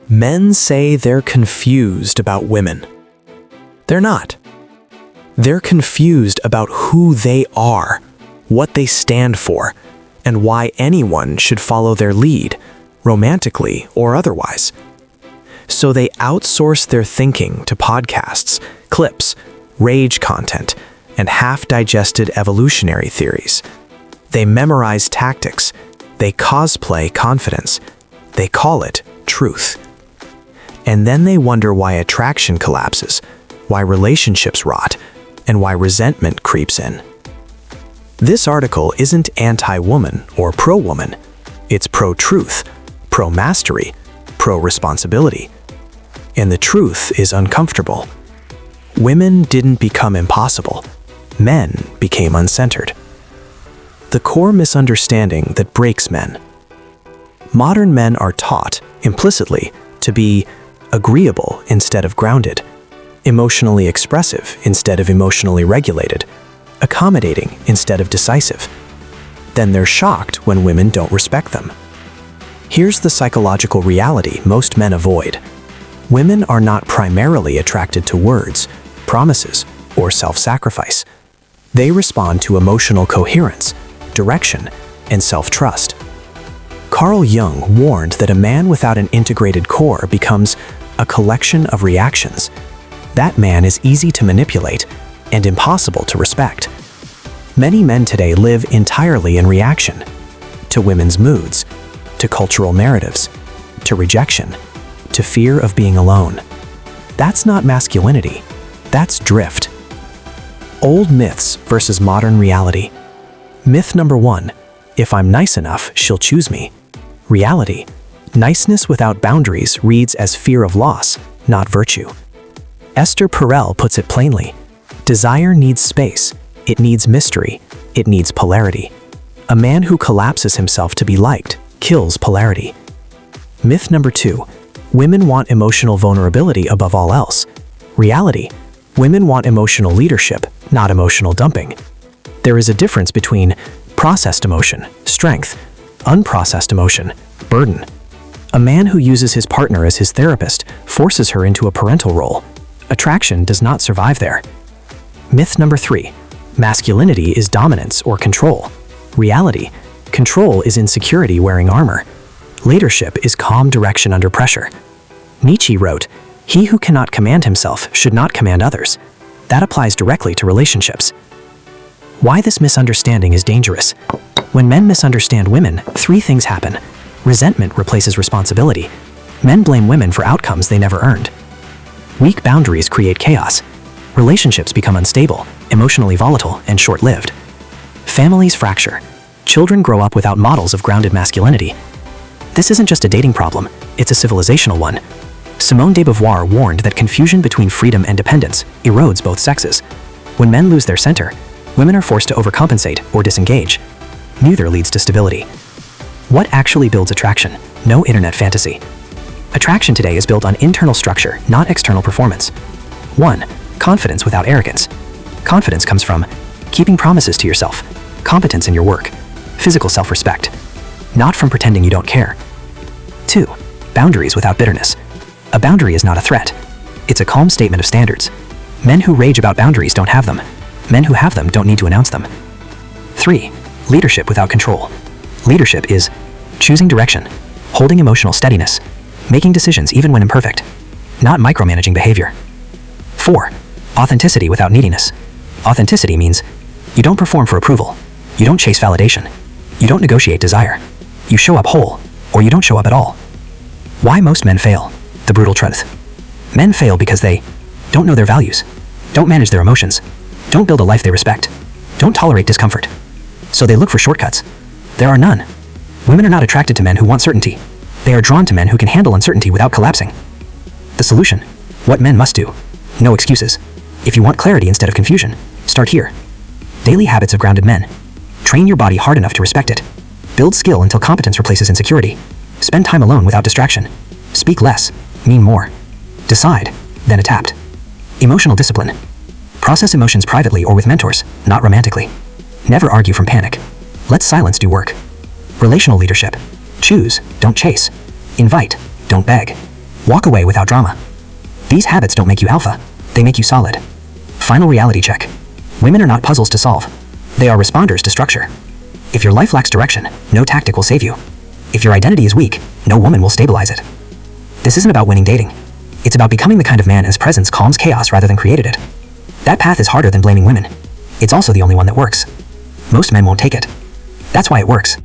Men say they're confused about women. They're not. They're confused about who they are, what they stand for, and why anyone should follow their lead, romantically or otherwise. So they outsource their thinking to podcasts, clips, rage content, and half-digested evolutionary theories. They memorize tactics. They cosplay confidence. They call it truth. And then they wonder why attraction collapses, why relationships rot, and why resentment creeps in. This article isn't anti-woman or pro-woman. It's pro-truth, pro-mastery, pro-responsibility. And the truth is uncomfortable. Women didn't become impossible. Men became uncentered. The core misunderstanding that breaks men. Modern men are taught, implicitly, to be agreeable instead of grounded, emotionally expressive instead of emotionally regulated, accommodating instead of decisive. Then they're shocked when women don't respect them. Here's the psychological reality most men avoid. Women are not primarily attracted to words, promises, or self-sacrifice. They respond to emotional coherence, direction, and self-trust. Carl Jung warned that a man without an integrated core becomes a collection of reactions. That man is easy to manipulate and impossible to respect. Many men today live entirely in reaction to women's moods, to cultural narratives, to rejection, to fear of being alone. That's not masculinity. That's drift. Old myths versus modern reality. Myth number 1, if I'm nice enough, she'll choose me. Reality, niceness without boundaries reads as fear of loss, not virtue. Esther Perel puts it plainly, desire needs space, it needs mystery, it needs polarity. A man who collapses himself to be liked kills polarity. Myth number 2, women want emotional vulnerability above all else. Reality, women want emotional leadership, not emotional dumping. There is a difference between processed emotion, strength, unprocessed emotion, burden. A man who uses his partner as his therapist forces her into a parental role. Attraction does not survive there. Myth number 3, masculinity is dominance or control. Reality, control is insecurity wearing armor. Leadership is calm direction under pressure. Nietzsche wrote, "He who cannot command himself should not command others." That applies directly to relationships. Why this misunderstanding is dangerous. When men misunderstand women, 3 things happen. Resentment replaces responsibility. Men blame women for outcomes they never earned. Weak boundaries create chaos. Relationships become unstable, emotionally volatile, and short-lived. Families fracture. Children grow up without models of grounded masculinity. This isn't just a dating problem, it's a civilizational one. Simone de Beauvoir warned that confusion between freedom and dependence erodes both sexes. When men lose their center, women are forced to overcompensate or disengage. Neither leads to stability. What actually builds attraction? No internet fantasy. Attraction today is built on internal structure, not external performance. 1. Confidence without arrogance. Confidence comes from keeping promises to yourself, competence in your work, physical self-respect, not from pretending you don't care. 2. Boundaries without bitterness. A boundary is not a threat. It's a calm statement of standards. Men who rage about boundaries don't have them. Men who have them don't need to announce them. 3. Leadership without control. Leadership is choosing direction, holding emotional steadiness, making decisions even when imperfect, not micromanaging behavior. 4. Authenticity without neediness. Authenticity means you don't perform for approval, you don't chase validation, you don't negotiate desire, you show up whole, or you don't show up at all. Why most men fail? The brutal truth. Men fail because they don't know their values, don't manage their emotions, don't build a life they respect, don't tolerate discomfort. So they look for shortcuts. There are none. Women are not attracted to men who want certainty. They are drawn to men who can handle uncertainty without collapsing. The solution? What men must do. No excuses. If you want clarity instead of confusion, start here. Daily habits of grounded men. Train your body hard enough to respect it. Build skill until competence replaces insecurity. Spend time alone without distraction. Speak less, mean more. Decide, then adapt. Emotional discipline. Process emotions privately or with mentors, not romantically. Never argue from panic. Let silence do work. Relational leadership. Choose, don't chase. Invite, don't beg. Walk away without drama. These habits don't make you alpha, they make you solid. Final reality check. Women are not puzzles to solve. They are responders to structure. If your life lacks direction, no tactic will save you. If your identity is weak, no woman will stabilize it. This isn't about winning dating. It's about becoming the kind of man whose presence calms chaos rather than created it. That path is harder than blaming women. It's also the only one that works. Most men won't take it. That's why it works.